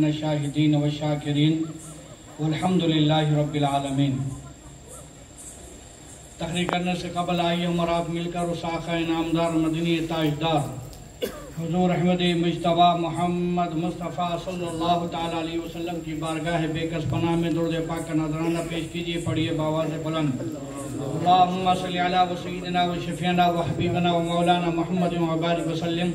शाहिदीन व शाकिरीन वल्हम्दुलिल्लाहि रब्बिल आलमीन। तकरीर करने से कबल आइए उमर आप मिलकर उस आका इनामदार मदनी ताजदार हुजूर अहमद मुज्तबा मोहम्मद मुस्तफ़ा सल्लल्लाहु तआला अलैहि वसल्लम की बारगाह बेकस पनाह में दुरूद पाक का नजराना पेश कीजिए। पढ़िए बावाज़ बुलंद। अल्लाहुम्मा सल्लि अला व सय्यिदिना व शफीना व हबीबना व मौलाना मुहम्मद व बारिक वसल्लम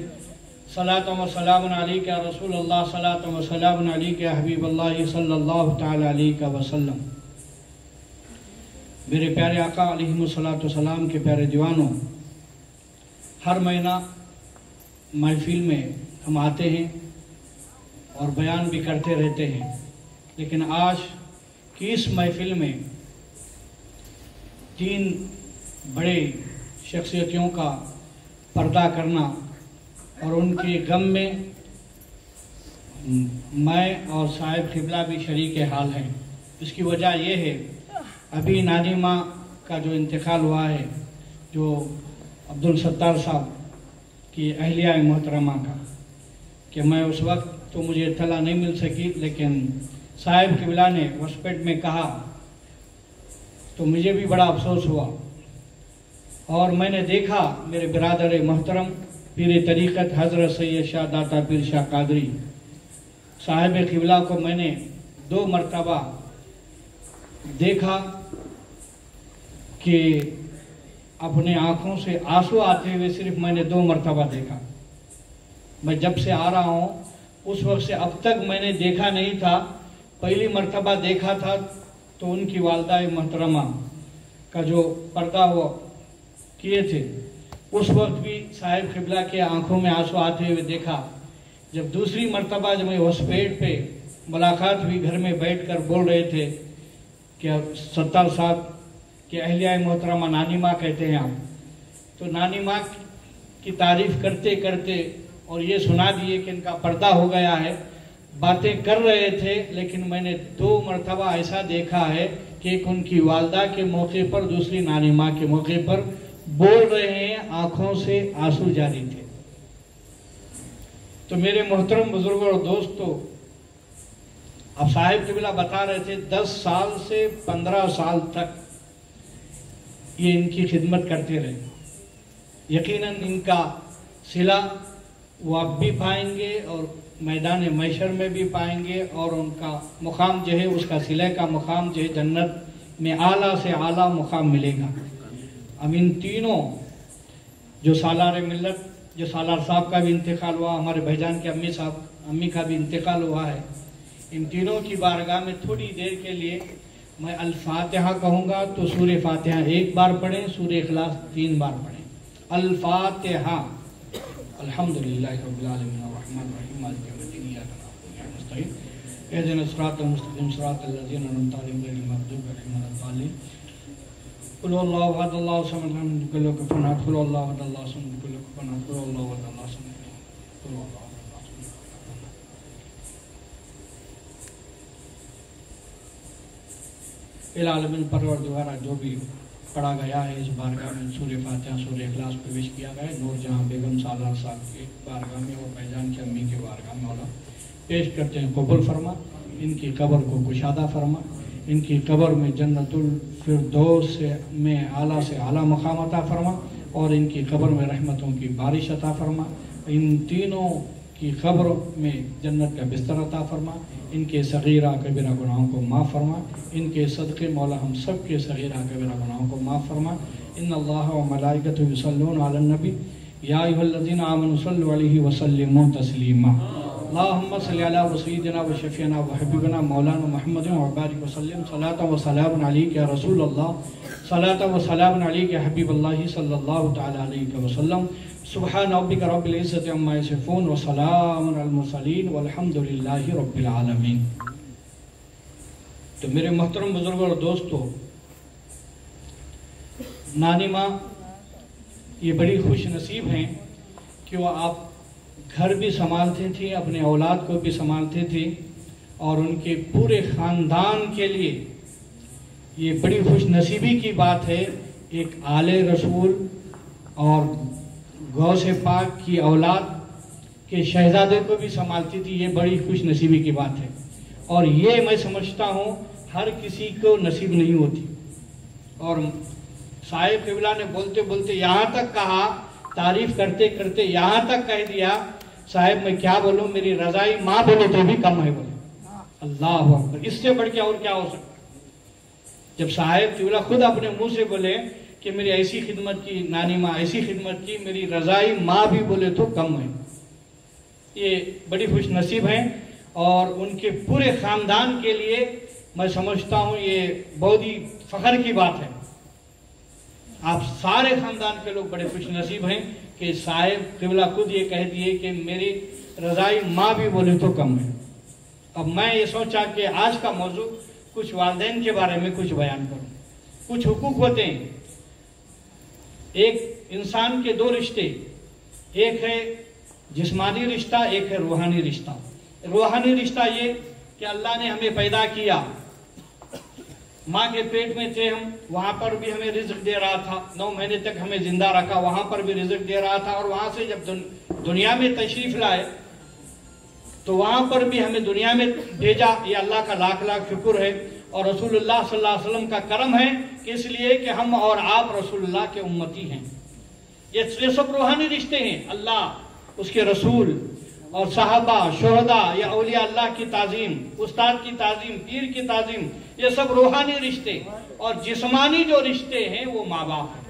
सलातु व सलामुन अलैका रसूलुल्लाह सलातु व सलामुन अलैका हबीबुल्लाह सल्लल्लाहु तआला अलैहि वसल्लम। मेरे प्यारे आका अलैहिस्सलातु वस्सलाम के प्यारे दीवानों, हर महीना महफिल में हम आते हैं और बयान भी करते रहते हैं, लेकिन आज की इस महफिल में तीन बड़े शख्सियतों का पर्दा करना और उनके गम में मैं और साहिब क़िबला भी शरीक हाल हैं। इसकी वजह यह है, अभी नानी माँ का जो इंतकाल हुआ है, जो अब्दुल सत्तार साहब की अहलिया मोहतरमा का, कि मैं उस वक्त तो मुझे इत्तला नहीं मिल सकी, लेकिन साहिब क़िबला ने हॉस्पिटल में कहा तो मुझे भी बड़ा अफसोस हुआ। और मैंने देखा मेरे बिरादर मोहतरम पीर तरीक़त हज़रत सैयद शाह दाता पीर शाह कादरी साहिब क़िबला को मैंने 2 मरतबा देखा कि अपने आँखों से आंसू आते हुए सिर्फ मैंने 2 मरतबा देखा। मैं जब से आ रहा हूँ उस वक्त से अब तक मैंने देखा नहीं था। पहली मरतबा देखा था तो उनकी वालदा मोहतरमा का जो पर्दा वो किए थे, उस वक्त भी साहिब क़िबला के आंखों में आंसू आते हुए देखा। जब दूसरी मरतबा जब मैं हॉस्पिटल पे मुलाकात हुई, घर में बैठकर बोल रहे थे कि सत्तार साहब की अहलिया मोहतरमा नानी माँ कहते हैं आप, तो नानी माँ की तारीफ़ करते करते और ये सुना दिए कि इनका पर्दा हो गया है, बातें कर रहे थे। लेकिन मैंने 2 मरतबा ऐसा देखा है कि एक उनकी वालदा के मौके पर, दूसरी नानी माँ के मौके पर बोल रहे हैं, आंखों से आंसू जारी थे। तो मेरे मोहतरम बुजुर्गों और दोस्तों, अब साहिब क़िबला बता रहे थे 10 साल से 15 साल तक ये इनकी खिदमत करते रहे। यकीनन इनका सिला वो अब भी पाएंगे और मैदान मैशर में भी पाएंगे, और उनका मुकाम जो है, उसका सिले का मुकाम जो है, जन्नत में आला से आला मुकाम मिलेगा। अब इन तीनों जो सालार मिल्लत, जो सालार साहब का भी इंतकाल हुआ, हमारे भाईजान के अम्मी का भी इंतकाल हुआ है, इन तीनों की बारगाह में थोड़ी देर के लिए मैं अल-फातिहा कहूँगा। तो सूरह फातिहा 1 बार पढ़ें, सूरह इखलास 3 बार पढ़ें। अल-फातिहा। अल्हम्दुलिल्लाहि रब्बिल आलमीन अर्रहमानिर रहीम मालिकि यौमिद्दीन इय्याका नअबुदु व इय्याका नस्तईन इहदिनस सिरातल मुस्तक़ीम सिरातल लज़ीना अनअमता अलैहिम गैरिल मग़दूबि अलैहिम वलद्दाल्लीन। कुल हुवल्लाहु अहद अल्लाहु Samad lam yakul lahu kufuwan ahad कुल हुवल्लाहु अहद अल्लाहु समद lam yakul lahu कुफुवन अहद कुल हुवल्लाहु अहद अल्लाहु समद कुल हुवल्लाहु अहद अल्लाहु समद। इलालमीन परवरदिगार, जो भी पढ़ा गया है इस बारगाह में सूरह फातिहा सूरह इखलास पेश किया गया है, नूर जहां बेगम सालार साहब के बारगाह में और भाईजान की अम्मी के बारगाह में मौला पेश करते हैं। कबूल फरमा, इनकी कब्र को कुशादा फरमा, इनकी कब्र में जन्नतुल फिरदौस में आला से आला मकाम अता फरमा, और इनकी कब्र में रहमतों की बारिश अता फरमा। इन तीनों की कब्र में जन्नत का बिस्तर अता फरमा। इनके सगीरा कबीरा गुनाहों को माफ़ फरमा। इनके सदक़े मौला हम सब के सगीरा कबीरा गुनाहों को माफ़ फरमा। इन्नल्लाह व मलाइकतहु युसल्लूना अलन नबी या अय्युहल्लज़ीना आमनू सल्लु अलैहि व सल्लिमू तस्लीमा। अल्लाहुम्मा सल्लि अला व सय्यिदिना व शफीना व हबीबना मौलाना मुहम्मदिन व बारिक वसल्लम सलातु व सलामुन अलैका या रसूलल्लाह सलातु व सलामुन अलैका या हबीबल्लाह सल्लल्लाहु तआला अलैहि वसल्लम। सुब्हान रब्बिका रब्बिल इज़्ज़ति अम्मा यसिफून व सलामुन अलल मुरसलीन वल्हम्दुलिल्लाहि रब्बिल आलमीन। तो मेरे मोहतरम बुजुर्गों और दोस्तों, नानी माँ ये बड़ी खुश नसीब हैं कि वो आप घर भी संभालते थे, अपने औलाद को भी संभालते थे, और उनके पूरे ख़ानदान के लिए ये बड़ी खुश नसीबी की बात है। एक आले रसूल और गौसे पाक की औलाद कि शहजादे को भी संभालती थी, ये बड़ी खुश नसीबी की बात है। और ये मैं समझता हूँ हर किसी को नसीब नहीं होती। और साहिब क़िबला ने बोलते बोलते यहाँ तक कहा, तारीफ करते करते यहाँ तक कह दिया, साहिब मैं क्या बोलूँ, मेरी रजाई माँ बोले तो भी कम है। बोले अल्लाह अकबर, इससे बढ़ के और क्या हो सकता। जब साहिब क़िबला खुद अपने मुंह से बोले कि मेरी ऐसी खिदमत की नानी माँ, ऐसी खिदमत की, मेरी रजाई माँ भी बोले तो कम है। ये बड़ी खुश नसीब हैं और उनके पूरे ख़ानदान के लिए मैं समझता हूँ ये बहुत ही फ़ख्र की बात है। आप सारे ख़ानदान के लोग बड़े खुश नसीब हैं कि साहिब क़िबला खुद ये कह दिए कि मेरी रज़ाई माँ भी बोले तो कम है। अब मैं ये सोचा कि आज का मौजू कुछ वालिदैन के बारे में कुछ बयान करूँ। कुछ हुकूक होते हैं, एक इंसान के दो रिश्ते, एक है जिस्मानी रिश्ता, एक है रूहानी रिश्ता। रूहानी रिश्ता ये कि अल्लाह ने हमें पैदा किया, माँ के पेट में थे हम, वहाँ पर भी हमें रिज़्क़ दे रहा था, 9 महीने तक हमें जिंदा रखा, वहाँ पर भी रिज़्क़ दे रहा था। और वहाँ से जब दुनिया में तशरीफ़ लाए तो वहाँ पर भी हमें दुनिया में भेजा। ये अल्लाह का लाख लाख शुक्र है और रसूलुल्लाह सल्लल्लाहु अलैहि वसल्लम का करम है कि इसलिए कि हम और आप रसूलुल्लाह के उम्मती हैं। ये सब रूहानी रिश्ते हैं। अल्लाह, उसके रसूल और साहबा, शोहदा या औलिया अल्लाह की ताज़ीम, उस्ताद की ताज़ीम, पीर की ताज़ीम, ये सब रूहानी रिश्ते। और जिस्मानी जो रिश्ते हैं वो माँ बाप है,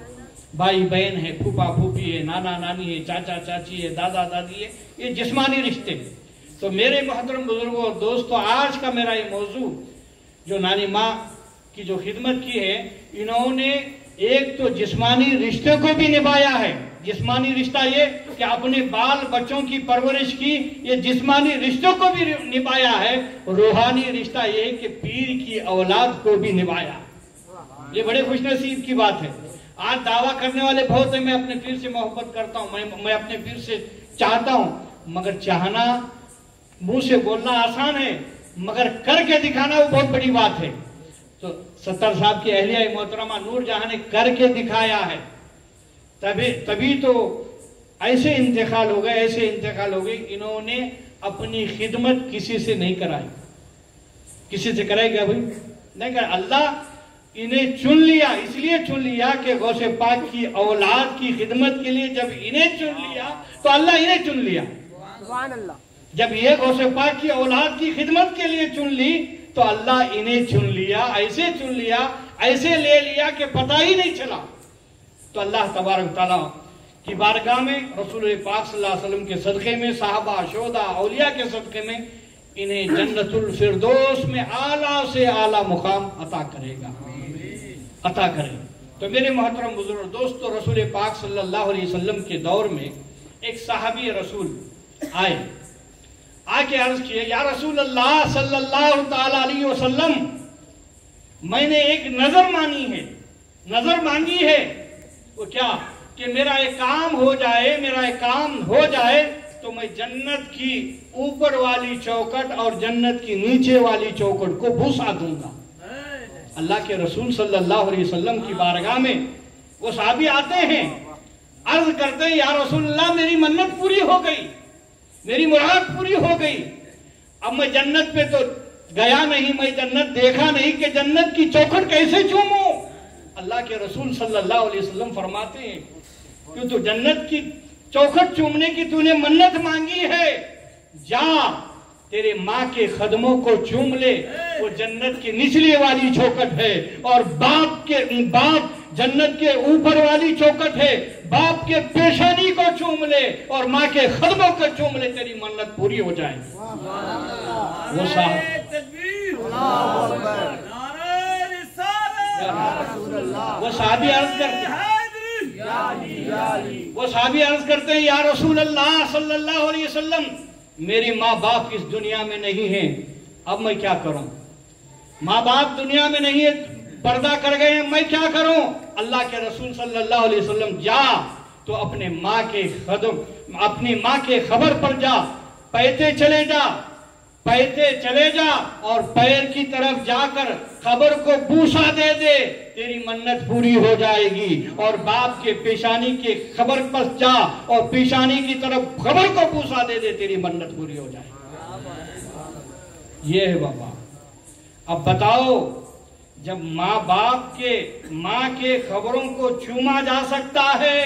भाई बहन है, फूफा फूफी है, नाना नानी है, चाचा चाची है, दादा दादी है, ये जिस्मानी रिश्ते। तो मेरे मोहतरम बुजुर्गों और दोस्तों, आज का मेरा ये मौजू जो नानी माँ की जो खिदमत की है, इन्होंने एक तो जिस्मानी रिश्ते को भी निभाया है। जिस्मानी रिश्ता ये कि अपने बाल बच्चों की परवरिश की, ये जिस्मानी रिश्तों को भी निभाया है। रूहानी रिश्ता ये कि पीर की औलाद को भी निभाया। ये बड़े खुशनसीब की बात है। आज दावा करने वाले बहुत है, मैं अपने पीर से मोहब्बत करता हूँ, मैं अपने पीर से चाहता हूँ, मगर चाहना, मुंह से बोलना आसान है, मगर करके दिखाना वो बहुत बड़ी बात है। तो सत्तार साहब की अहलिया मोहतरमा नूर जहां ने करके दिखाया है, तभी तो ऐसे इंतकाल हो गए, ऐसे इंतकाल हो गए। इन्होंने अपनी खिदमत किसी से नहीं कराई। किसी से कराएगा भाई? नहीं कर। अल्लाह इन्हें चुन लिया, इसलिए चुन लिया कि गौसे पाक की औलाद की खिदमत के लिए जब इन्हें चुन लिया तो अल्लाह इन्हें चुन लिया। जब ये गौसे पाक की औलाद की खिदमत के लिए चुन ली तो अल्लाह इन्हें चुन लिया, ऐसे चुन लिया, ऐसे ले लिया कि पता ही नहीं चला। तो अल्लाह तबारक तआला की बारगाह में, रसूल पाक सल्लल्लाहु अलैहि वसल्लम के सदक़े में, साहबा, शोहदा, औलिया के सदक़े में इन्हें जन्नतुल फिरदौस में आला से आला मुकाम अता करेगा, अता करेगा। तो मेरे मोहतरम बुजुर्ग दोस्तों, रसूल पाक सल्लल्लाहु अलैहि वसल्लम के दौर में एक साहबी रसूल आए, आके अर्ज किए, या रसूल अल्लाह सल्लल्लाहु ताला अलैहि वसल्लम, मैंने एक नजर मानी है, नजर मांगी है। वो क्या? कि मेरा एक काम हो जाए, मेरा एक काम हो जाए तो मैं जन्नत की ऊपर वाली चौखट और जन्नत की नीचे वाली चौखट को भूसा दूंगा। अल्लाह के रसूल सल्लल्लाहु अलैहि वसल्लम की बारगाह में वो साहबी आते हैं, अर्ज करते हैं, या रसूल अल्लाह, मेरी मन्नत पूरी हो गई, मेरी मुराद पूरी हो गई। अब मैं जन्नत पे तो गया नहीं, मैं जन्नत देखा नहीं कि जन्नत की चौखट कैसे चूमूं। अल्लाह के रसूल सल्लल्लाहु अलैहि वसल्लम फरमाते हैं, क्यों तो जन्नत की चौखट चूमने की तूने मन्नत मांगी है, जा तेरे माँ के कदमों को चूम ले, वो जन्नत की निचली वाली चौखट है। और बाप जन्नत के ऊपर वाली चौखट है, बाप के पेशानी को चूम ले और माँ के कदमों को चूम ले, तेरी मन्नत पूरी हो जाए। वो साहबी अर्ज करते हैं, या रसूल अल्लाह सल्लल्लाहु अलैहि वसल्लम, मेरी माँ बाप इस दुनिया में नहीं है, अब मैं क्या करूं? माँ बाप दुनिया में नहीं है, पर्दा कर गए हैं, मैं क्या करूं? अल्लाह के रसूल सल्लल्लाहु अलैहि वसल्लम, जा तो अपनी माँ के खबर पर जा, पैदल चले जा, पैदे चले जा और पैर की तरफ जाकर खबर को बूसा दे दे, तेरी मन्नत पूरी हो जाएगी। और बाप के पेशानी के खबर पर जा और पेशानी की तरफ खबर को बूसा दे दे, तेरी मन्नत पूरी हो जाएगी। ये है बाबा। अब बताओ, जब माँ के खबरों को चूमा जा सकता है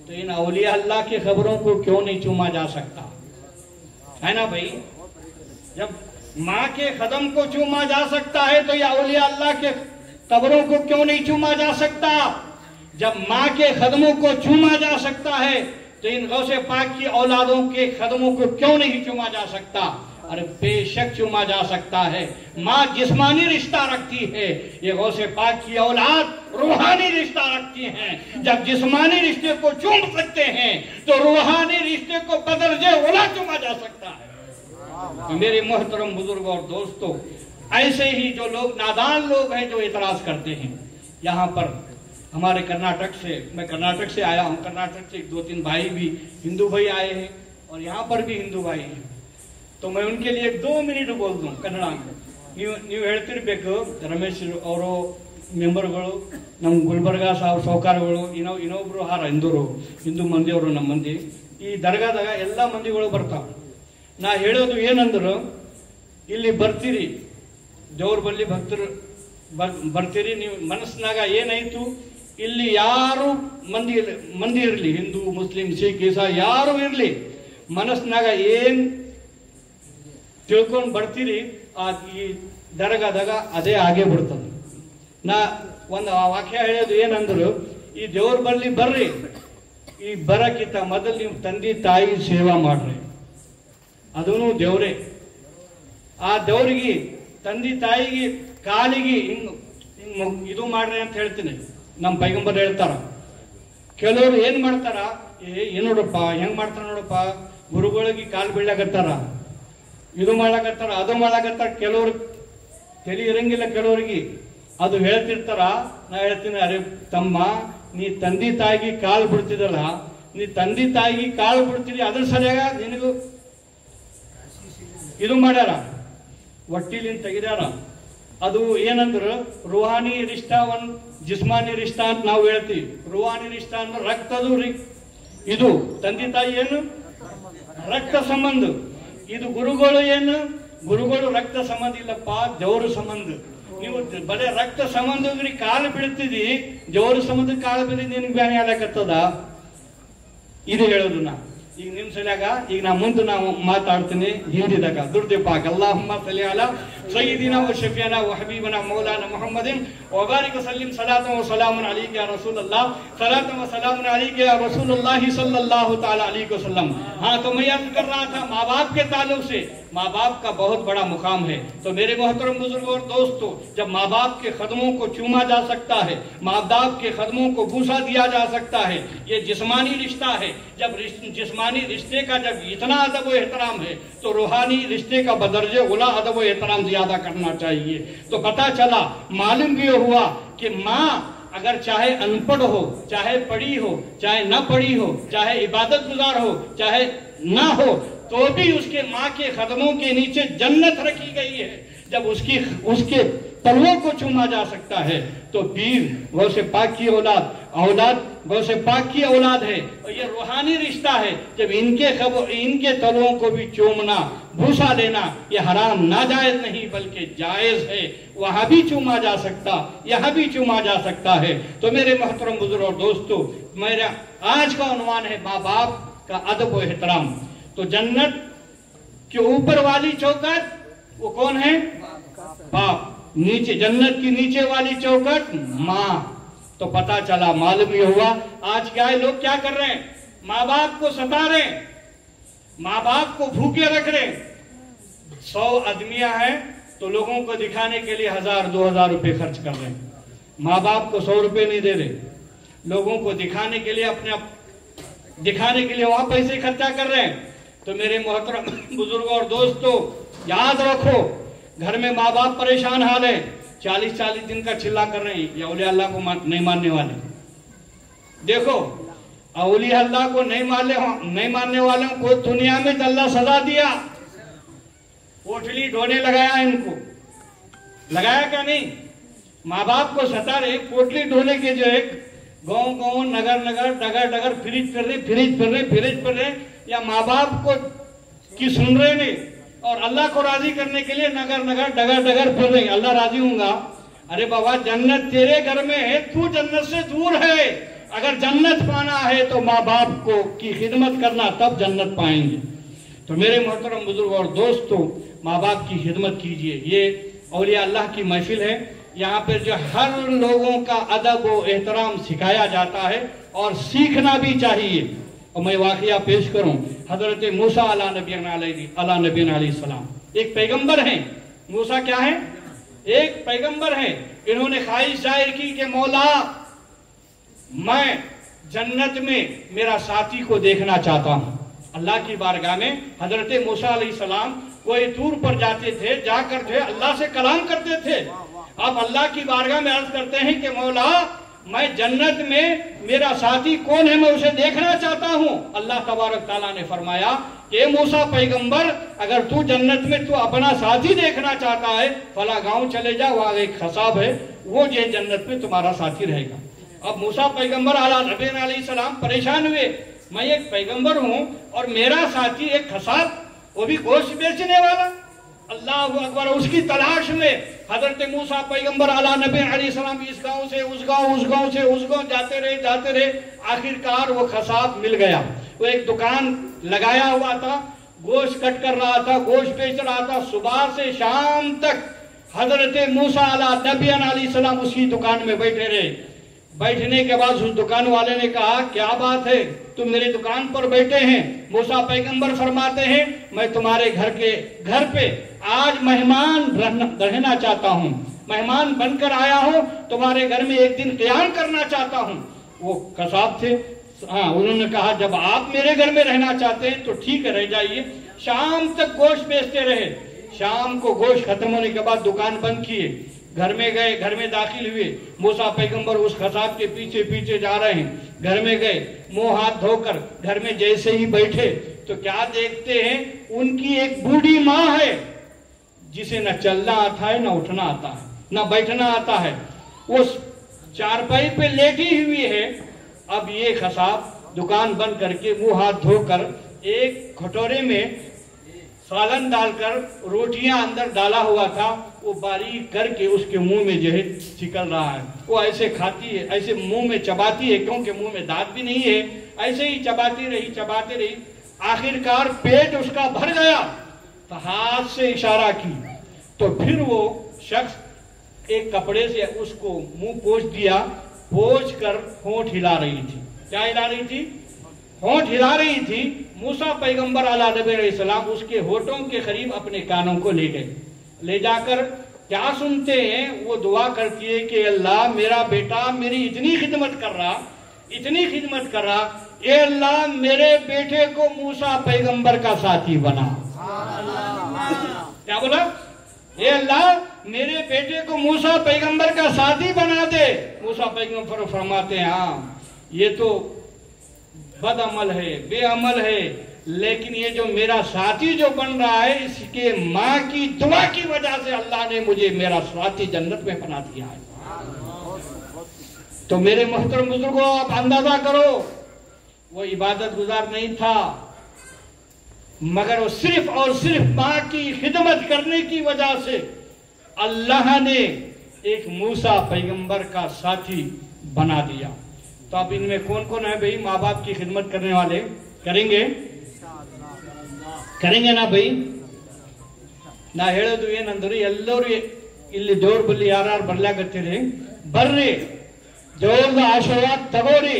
तो इन औलिया अल्लाह के खबरों को क्यों नहीं चूमा जा सकता, है ना भाई? जब माँ के कदम को चूमा जा सकता है तो या औलिया अल्लाह के कब्रों को क्यों नहीं चूमा जा सकता? जब माँ के कदमों को चूमा जा सकता है तो इन गौसे पाक की औलादों के कदमों को क्यों नहीं चूमा जा सकता? अरे बेशक चूमा जा सकता है। माँ जिस्मानी रिश्ता रखती है, ये गौसे पाक की औलाद रूहानी रिश्ता रखती हैं। जब जिस्मानी रिश्ते को चूम सकते हैं तो रूहानी रिश्ते को बदरजे औला चूमा जा सकता है। तो मेरे मोहतरम बुजुर्ग और दोस्तों, ऐसे ही जो लोग नादान लोग हैं जो इतराज करते हैं, यहाँ पर हमारे कर्नाटक से, मैं कर्नाटक से आया हूँ, कर्नाटक से 2-3 भाई भी हिंदू भाई आए हैं और यहाँ पर भी हिंदू भाई हैं। तो मैं उनके लिए 2 मिनट बोल दूं कन्नಡ में। ನೀವು ಹೇಳ್ತಿರ್ಬೇಕು, ರಮೇಶ್ ಅವರು ಮೆಂಬರ್ಗಳು, ನಮ್ಮ ಗುಲ್ಬರ್ಗಾ ಸೌಕಾರಗಳು, ಇನ್ನೊಬ್ರು ಹಾರ ಹಿಂದೂ ಮಂದಿಯವರು, ನಮ್ಮ ಮಂದಿ ಈ ದರ್ಗಾದಾಗ ಎಲ್ಲ ಮಂದಿಗಳು ಬರ್ತಾವ. ನಾ ಹೇಳೋದು ಏನಂದ್ರು, ಇಲ್ಲಿ ಬರ್ತೀರಿ, ದೇವ್ರ ಬಲ್ಲಿ ಭಕ್ತರು ಬರ್ತೀರಿ, ನೀವು ಮನಸ್ಸಿನಾಗ ಏನಾಯ್ತು, ಇಲ್ಲಿ ಯಾರು ಮಂದಿ ಇರಲಿ, ಹಿಂದೂ ಮುಸ್ಲಿಂ ಸಿಖ್ ಈಸಾಯಿ ಯಾರು ಇರಲಿ, ಮನಸ್ಸಿನಾಗ ಏನ್ ತಿಳ್ಕೊಂಡು ಬರ್ತೀರಿ ಈ ದರ್ಗಾದಾಗ ಅದೇ ಆಗೇ ಬಿಡ್ತದೆ. ನಾ ಒಂದು ವಾಕ್ಯ ಹೇಳೋದು ಏನಂದ್ರು, ಈ ದೇವ್ರ ಬಲ್ಲಿ ಬರ್ರಿ, ಈ ಬರಕ್ಕಿಂತ ಮೊದಲು ನೀವು ತಂದೆ ತಾಯಿ ಸೇವಾ ಮಾಡ್ರಿ, ಅದೂ ದೇವ್ರೇ. ಆ ದೇವ್ರಿಗೆ ತಂದೆ ತಾಯಿಗೆ ಕಾಲಿಗೆ ಹಿಂಗ್ ಇದು ಮಾಡ್ರಿ ಅಂತ ಹೇಳ್ತೀನಿ. ನಮ್ಮ ಪೈಗಂಬರ್ ಹೇಳ್ತಾರ. ಕೆಲವರು ಏನ್ ಮಾಡ್ತಾರ, ಏನ್ ನೋಡಪ್ಪ ಹೆಂಗ್ ಮಾಡ್ತಾರ ನೋಡಪ್ಪ, ಗುರುಗಳಿಗೆ ಕಾಲು ಬೀಳಾಕತ್ತಾರ, ಇದು ಮಾಡ್ಲಾಕತ್ತಾರ, ಅದು ಮಾಡ್ಲಾಕತ್ತಾರ. ಕೆಲವ್ರು ತಲೆ ಇರಂಗಿಲ್ಲ, ಕೆಲವ್ರಿಗೆ ಅದು ಹೇಳ್ತಿರ್ತಾರ. ನಾ ಹೇಳ್ತೀನಿ, ಅರೆ ತಮ್ಮ, ನೀ ತಂದೆ ತಾಯಿಗೆ ಕಾಲು ಬಿಡ್ತಿದಲ್ಲ, ನೀ ತಂದೆ ತಾಯಿಗೆ ಕಾಲು ಬಿಡ್ತೀರಿ, ಅದ್ರ ಸರಿಯಾಗ ನಿನಗೂ ಇದು ಮಾಡ್ಯಾರ, ಒಟ್ಟಿಲಿಂದ ತೆಗಿದಾರ. ಅದು ಏನಂದ್ರ ರೂಹಾನಿ ರಿಶ್ತಾ, ಜಿಸ್ಮಾನಿ ರಿಶ್ತಾ ಅಂತ ನಾವು ಹೇಳ್ತೀವಿ. ರೂಹಾನಿ ರಿಶ್ತಾ ಅಂದ್ರೆ ರಕ್ತದು, ಇದು ತಂದೆ ತಾಯಿ ಏನು ರಕ್ತ ಸಂಬಂಧ. ಇದು ಗುರುಗಳು ಏನು, ಗುರುಗಳು ರಕ್ತ ಸಂಬಂಧ ಇಲ್ಲಪ್ಪ, ದೇವ್ರ ಸಂಬಂಧ. ನೀವು ಬರೇ ರಕ್ತ ಸಂಬಂಧ ಕಾಲು ಬೀಳ್ತಿದಿ, ದೇವ್ರ ಸಂಬಂಧ ಕಾಲು ಬೀಳಿ ನಿನ್ಗೆ ಬ್ಯಾನಿ ಆಗ್ಲಕತ್ತದ. ಇದು ಹೇಳೋದು ನಾ ಈಗ ನಿಮ್ ಸಲಿಯಾಗ. ಈಗ ನಾ ಮುಂದೆ ನಾವು ಮಾತಾಡ್ತೀನಿ ಹಿಂದಿದಾಗ. ದುರ್ದೆ ಪಾಕ್ ಅಲ್ಲಾಹುಮ್ಮ ಸಲ್ಲಿ ಅಲಾ ಸಯ್ಯಿದಿನಾ ವ ಶಫೀನಾ ವ ಹಬೀಬನಾ ಮೌಲಾನಾ ಮುಹಮ್ಮದಿನ್ ವ ಬಾರಿಕ್ ಸಲ್ಲಿಮ್ ಸಲಾತನ್ ವ ಸಲಾಮುನ್ ಅಲೈಕ ಯಾ ರಸೂಲಲ್ಲಾह, सलातन व सलामुन अलैका या रसूलुल्लाह सल्लल्लाहु ताला अलैहि वसल्लम। हाँ, तो मैं अर्ज कर रहा था माँ बाप के ताल्लुक से, माँ बाप का बहुत बड़ा मुकाम है। तो मेरे मोहतरम बुजुर्ग और दोस्तों, जब माँ बाप के कदमों को चूमा जा सकता है, माँ बाप के कदमों को बूसा दिया जा सकता है, ये जिस्मानी रिश्ता है। जब जिस्मानी रिश्ते का जब इतना अदब व एहतराम है तो रूहानी रिश्ते का बदर्जे उला अदब व एहतराम ज्यादा करना चाहिए। तो पता चला, मालूम भी हुआ कि माँ अगर चाहे अनपढ़ हो, चाहे पढ़ी हो, चाहे न पढ़ी हो, चाहे इबादत गुजार हो, चाहे ना हो, तो भी उसके माँ के कदमों के नीचे जन्नत रखी गई है। जब उसके तलवों को चूमा जा सकता है तो पीर गौसे पाक की औलाद गौसे पाक की औलाद है, और ये रूहानी रिश्ता है। जब इनके तलवों को भी चूमना, भूसा देना, ये हराम नाजायज नहीं बल्कि जायज है। वहां भी चूमा जा सकता, यहाँ भी चूमा जा सकता है। तो मेरे मोहतरम बुजुर्ग और दोस्तों, मेरा आज का उन्वान है माँ बाप का अदब व एहतराम। तो जन्नत के ऊपर वाली चौखट वो कौन है? बाप। नीचे जन्नत की नीचे वाली चौखट माँ। तो पता चला, मालूम ये हुआ, आज क्या है, लोग क्या कर रहे हैं, माँ बाप को सता रहे, माँ बाप को भूखे रख रहे। 100 आदमियां हैं तो लोगों को दिखाने के लिए 1000-2000 रुपए खर्च कर रहे हैं। माँ बाप को 100 रुपए नहीं दे रहे, लोगों को दिखाने के लिए दिखाने के लिए वहां पैसे खर्चा कर रहे हैं। तो मेरे मोहतरम बुजुर्गों और दोस्तों, याद रखो, घर में माँ बाप परेशान हाल है, 40-40 दिन का चिल्ला कर रहे हैं, ये औलिया अल्लाह को नहीं मानने वाले। देखो, औलिया अल्लाह को नहीं मानने वालों को दुनिया में अल्लाह सजा दिया, पोटली ढोने लगाया इनको, लगाया क्या नहीं? माँ बाप को सता रहे, पोटली ढोने के जो है गाँव गाँव नगर नगर डगर डगर फ्रिज फिर रहे, या माँ बाप को की सुन रहे नहीं और अल्लाह को राजी करने के लिए नगर नगर डगर डगर फिर रहे, अल्लाह राजी होगा? अरे बाबा, जन्नत तेरे घर में है, तू जन्नत से दूर है। अगर जन्नत पाना है तो माँ बाप को की खिदमत करना, तब जन्नत पाएंगे। तो मेरे मोहतरम बुजुर्ग और दोस्तों, माँ बाप की खिदमत कीजिए। ये औलिया अल्लाह की महफिल है, यहाँ पर जो हर लोगों का अदब व एहतराम सिखाया जाता है और सीखना भी चाहिए। और मैं वाकया पेश करूं, हजरत मूसा अला नबी अलैहिस्सलाम एक पैगंबर हैं। मूसा क्या है? एक पैगंबर हैं। इन्होंने ख्वाहिश जाहिर की कि मौला, मैं जन्नत में मेरा साथी को देखना चाहता हूं। अल्लाह की बारगाह में हजरत मूसा अलैहिस्सलाम कोई दूर पर जाते थे, जाकर थे अल्लाह से कलाम करते थे। अब अल्लाह की बारगाह में अर्ज करते हैं कि मौला, मैं जन्नत में मेरा साथी कौन है, मैं उसे देखना चाहता हूं। अल्लाह तबारक ताला ने फरमाया कि मूसा पैगंबर, अगर तू जन्नत में तू अपना साथी देखना चाहता है, फला गांव चले जा, वहां एक खसाब है, वो जो जन्नत में तुम्हारा साथी रहेगा। अब मूसा पैगंबर अलैहिस्सलाम परेशान हुए, मैं एक पैगंबर हूं और मेरा साथी एक खसाब, वो भी गोश्त बेचने वाला। अल्लाह अकबर। उसकी तलाश में हजरत मूसा पैगंबर अला नबी अलैहिस्सलाम इस गांव से उस गांव, उस गांव से उस गांव जाते रहे। आखिरकार वो खसाब मिल गया। वो एक दुकान लगाया हुआ था, गोश्त कट कर रहा था, गोश्त बेच रहा था। सुबह से शाम तक हजरत मूसा अला नबी अलैहिस्सलाम उसी दुकान में बैठे रहे। बैठने के बाद उस दुकान वाले ने कहा, क्या बात है, तुम मेरी दुकान पर बैठे हैं? मूसा पैगंबर फरमाते हैं, मैं तुम्हारे घर पे आज मेहमान रहना चाहता हूँ, मेहमान बनकर आया हूँ, तुम्हारे घर में एक दिन क़याम करना चाहता हूँ। वो कसाब थे, हाँ, उन्होंने कहा जब आप मेरे घर में रहना चाहते हैं तो ठीक है, रह जाइए। शाम तक गोश्त बेचते रहे। शाम को गोश्त खत्म होने के बाद दुकान बंद किए, घर में गए, घर में दाखिल हुए। मूसा पैगंबर उस खसाब के पीछे पीछे जा रहे हैं। घर में गए, मुंह हाथ धोकर घर में जैसे ही बैठे तो क्या देखते हैं, उनकी एक बूढ़ी माँ है जिसे न चलना आता है, न उठना आता है, न बैठना आता है। वो चारपाई पे लेटी हुई है। अब ये खसाब दुकान बंद करके मुंह हाथ धोकर एक कटोरे में सालन डालकर रोटियां अंदर डाला हुआ था, वो बारीक करके उसके मुंह में जो है चिकल रहा है। वो ऐसे खाती है, ऐसे मुंह में चबाती है, क्योंकि मुंह में दांत भी नहीं है। ऐसे ही चबाती रही। आखिरकार पेट उसका भर गया तो हाथ से इशारा की तो फिर वो शख्स एक कपड़े से उसको मुंह पोंछ दिया। पोंछ कर होंठ हिला रही थी। क्या हिला रही थी? होंठ हिला रही थी। मूसा पैगंबर अला नबी अलैहिस्सलाम उसके होठों के करीब अपने कानों को ले गए। ले जाकर क्या सुनते हैं, वो दुआ करती है कि अल्लाह, मेरा बेटा मेरी इतनी खिदमत कर रहा, ए अल्लाह मेरे बेटे को मूसा पैगंबर का साथी बना। क्या बोला? ए अल्लाह मेरे बेटे को मूसा पैगंबर का साथी बना दे। मूसा पैगंबर फरमाते हैं, हाँ ये तो बदअमल है, बेअमल है, लेकिन ये जो मेरा साथी जो बन रहा है, इसके माँ की दुआ की वजह से अल्लाह ने मुझे मेरा साथी जन्नत में बना दिया है। तो मेरे मोहतरम बुजुर्गों, आप अंदाजा करो, वो इबादत गुजार नहीं था, मगर वो सिर्फ और सिर्फ माँ की खिदमत करने की वजह से अल्लाह ने एक मूसा पैगंबर का साथी बना दिया। तो अब इनमें कौन कौन है भाई माँ बाप की खिदमत करने वाले? करेंगे ना भाई? ನಾ ಹೇಳೋದು ಏನಂದ್ರೆ ಎಲ್ಲರೂ ಇಲ್ಲಿ ದೇವ್ರ ಬಲ್ಲಿ ಯಾರು ಬರ್ಲಾಗತ್ತೀರಿ, ಬರ್ರಿ, ದೇವ್ರದ ಆಶೀರ್ವಾದ ತಗೋರಿ.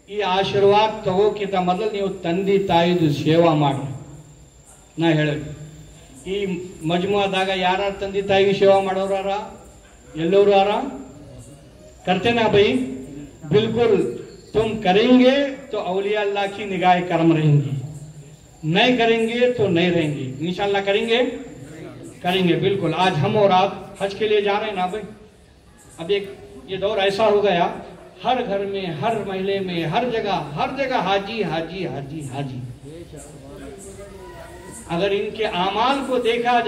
ಈ ಆಶೀರ್ವಾದ ತಗೋಕ್ಕಿಂತ ಮೊದಲು ನೀವು ತಂದೆ ತಾಯಿದು ಸೇವಾ ಮಾಡಿ. ನಾ ಹೇಳೋದು, ಈ ಮಜ್ಮುಆದಾಗ ಯಾರು ತಂದೆ ತಾಯಿಗೆ ಸೇವಾ ಮಾಡೋರಾರ? ಎಲ್ಲರೂ ಆರ? करते ना भाई? बिल्कुल, तुम करेंगे तो औलिया अल्लाह की निगाह करम रहेंगी, नहीं करेंगे तो नहीं रहेंगी। इंशाअल्लाह करेंगे बिल्कुल। आज हम और आप हज के लिए जा रहे हैं ना भाई। अब एक ये दौर ऐसा हो गया, हर घर में, हर महल्ले में, हर जगह हाजी हाजी हाजी हाजी। अगर इनके आमाल को देखा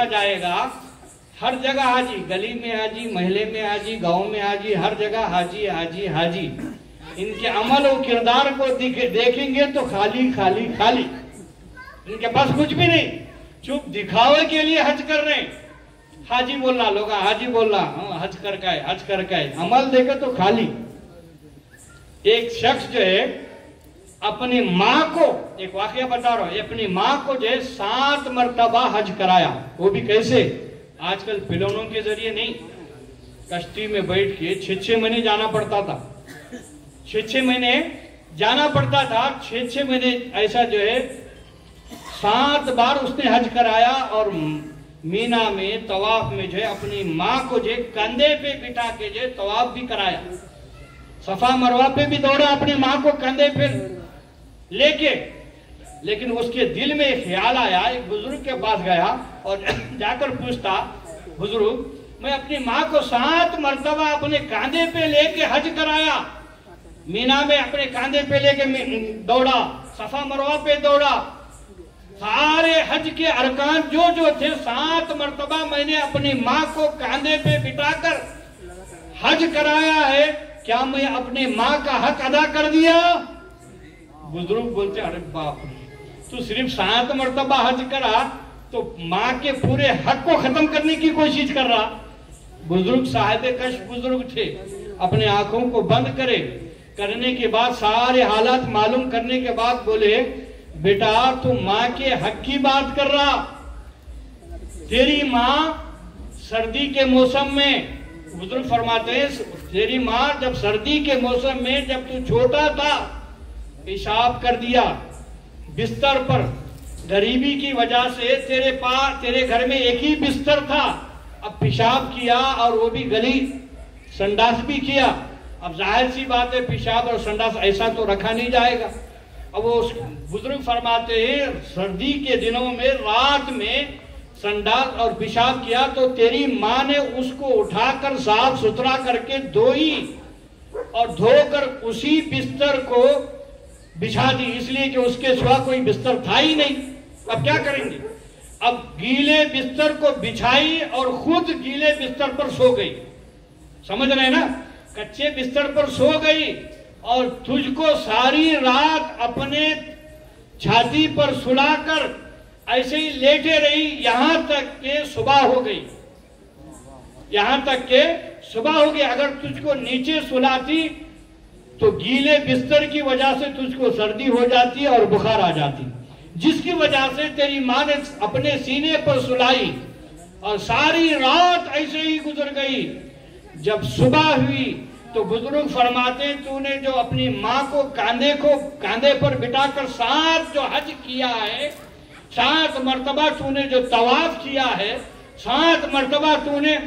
जाएगा, हर जगह हाजी, गली में हाजी, महल्ले में हाजी, गांव में हाजी, हर जगह हाजी हाजी हाजी। इनके अमल और किरदार को देखेंगे तो खाली खाली खाली, इनके पास कुछ भी नहीं, चुप दिखावे के लिए हज कर रहे हैं। हाजी बोलना, लोग हाजी बोलना, हज कर का है, हज कर का है, अमल देखे तो खाली। एक शख्स जो है अपनी माँ को, एक वाकया बता रहा हूं, अपनी माँ को जो है 7 मरतबा हज कराया। वो भी कैसे? आजकल पिलोनों के जरिए नहीं, कश्ती में बैठ के 6-6 महीने जाना पड़ता था, 6-6 महीने जाना पड़ता था, 6-6 महीने ऐसा जो है 7 बार उसने हज कराया। और मीना में तवाफ में जो है अपनी माँ को जो कंधे पे बिठा के जो तवाफ भी कराया, सफा मरवा पे भी दौड़ा अपनी माँ को कंधे पे लेके। लेकिन उसके दिल में एक ख्याल आया, एक बुजुर्ग के पास गया और जाकर पूछता, बुजुर्ग मैं अपनी माँ को 7 मरतबा अपने कांधे पे लेके हज कराया, मीना में अपने कांधे पे लेके दौड़ा, सफा मरवा पे दौड़ा, सारे हज के अरकान जो थे 7 मरतबा मैंने अपनी माँ को कांधे पे बिठाकर हज कराया है, क्या मैं अपनी माँ का हक अदा कर दिया? बुजुर्ग बोलते, अरे बाप रे, तू सिर्फ 7 मरतबा हज करा तो माँ के पूरे हक को खत्म करने की कोशिश कर रहा। बुजुर्ग साहिब कश बुजुर्ग थे, अपने आंखों को बंद करने के बाद सारे हालात मालूम करने के बाद बोले, बेटा तू माँ के हक की बात कर रहा, तेरी माँ सर्दी के मौसम में, बुजुर्ग फरमाते हैं तेरी माँ जब सर्दी के मौसम में जब तू छोटा था पेशाब कर दिया बिस्तर पर, गरीबी की वजह से तेरे घर में एक ही बिस्तर था, अब पेशाब किया और वो भी गली, संडास भी किया। अब जाहिर सी बात है पेशाब और संडास ऐसा तो रखा नहीं जाएगा। अब वो बुजुर्ग फरमाते हैं सर्दी के दिनों में रात में संडास और पेशाब किया तो तेरी माँ ने उसको उठाकर साफ सुथरा करके धोई और धोकर उसी बिस्तर को बिछा दी, इसलिए कि उसके सिवा कोई बिस्तर था ही नहीं। अब क्या करेंगे? अब गीले बिस्तर को बिछाई और खुद गीले बिस्तर पर सो गई। समझ रहे ना? कच्चे बिस्तर पर सो गई और तुझको सारी रात अपने छाती पर सुलाकर ऐसे ही लेटे रही, यहां तक के सुबह हो गई, यहां तक के सुबह हो गई। अगर तुझको नीचे सुलाती तो गीले बिस्तर की वजह से तुझको सर्दी हो जाती और बुखार आ जाती, जिसकी वजह से तेरी माँ ने अपने सीने पर सुलाई और सारी रात ऐसे ही गुजर गई। जब सुबह हुई तो बुजुर्ग फरमाते तूने जो अपनी माँ को कांधे पर बिठाकर 7 जो हज किया है, 7 मरतबा तूने जो तवाफ किया है, 7 मरतबा तूने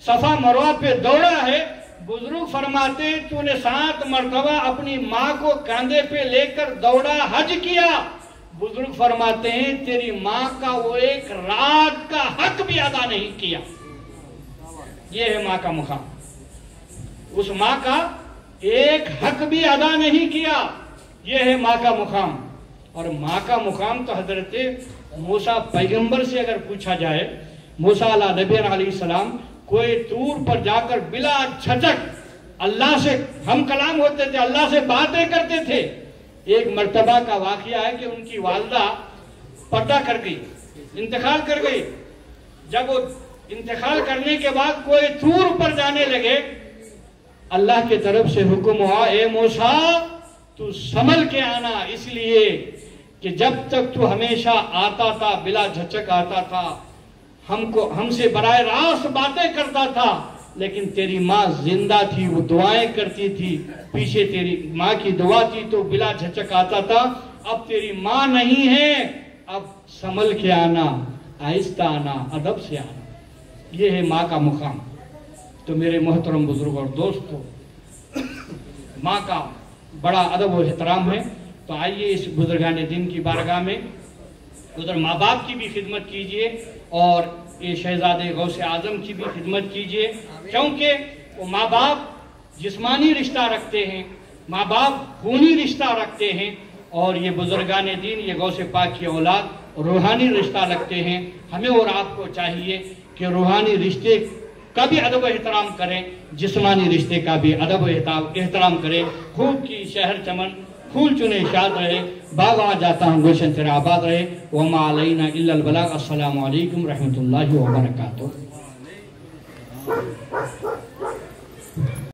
सफा मरवा पे दौड़ा है, बुजुर्ग फरमाते तूने 7 मरतबा अपनी माँ को कांधे पे लेकर दौड़ा, हज किया। बुजुर्ग फरमाते हैं तेरी माँ का वो एक रात का हक भी अदा नहीं किया। ये है माँ का मुकाम, उस माँ का एक हक भी अदा नहीं किया। ये है माँ का मुकाम। और माँ का मुकाम तो हजरत मूसा पैगंबर से अगर पूछा जाए, मूसा अलैहिस्सलाम कोई तूर पर जाकर बिला झिझक अल्लाह से हम कलाम होते थे, अल्लाह से बातें करते थे। एक मर्तबा का वाकया है कि उनकी वालदा पर्दा कर गई, इंतकाल कर गई। जब वो इंतकाल करने के बाद कोई तूर पर जाने लगे, अल्लाह की तरफ से हुक्म हुआ, ए मूसा तू संभल के आना, इसलिए कि जब तक तू हमेशा आता था बिला झिझक आता था, हमसे बराह रास्त बातें करता था, लेकिन तेरी माँ जिंदा थी, वो दुआएं करती थी, पीछे तेरी माँ की दुआ थी तो बिला झिझक आता था। अब तेरी माँ नहीं है, अब संभल के आना, आहिस्ता आना, अदब से आना। ये है माँ का मुकाम। तो मेरे मोहतरम बुजुर्ग और दोस्तों, माँ का बड़ा अदब और एहतराम है। तो आइए इस बुजुर्गान दिन की बारगाह में उधर माँ बाप की भी खिदमत कीजिए और ये शहजादे गौसे आजम की भी खिदमत कीजिए, क्योंकि वो माँ बाप जिस्मानी रिश्ता रखते हैं, माँ बाप खूनी रिश्ता रखते हैं, और ये बुजुर्गान दीन, ये गौसे पाक की औलाद रूहानी रिश्ता लगते हैं। हमें और आपको चाहिए कि रूहानी रिश्ते का भी अदब एहतराम करें, जिस्मानी रिश्ते का भी अदब एहतराम करें। खूब की शहर चमन फूल चुने शाद रहे, बाबा जाता हूँ गुलशन तेरा आबाद रहे। वमा अलैना इल्लल बलाग। अस्सलामु अलैकुम रहमतुल्लाहि व बरकातुहू।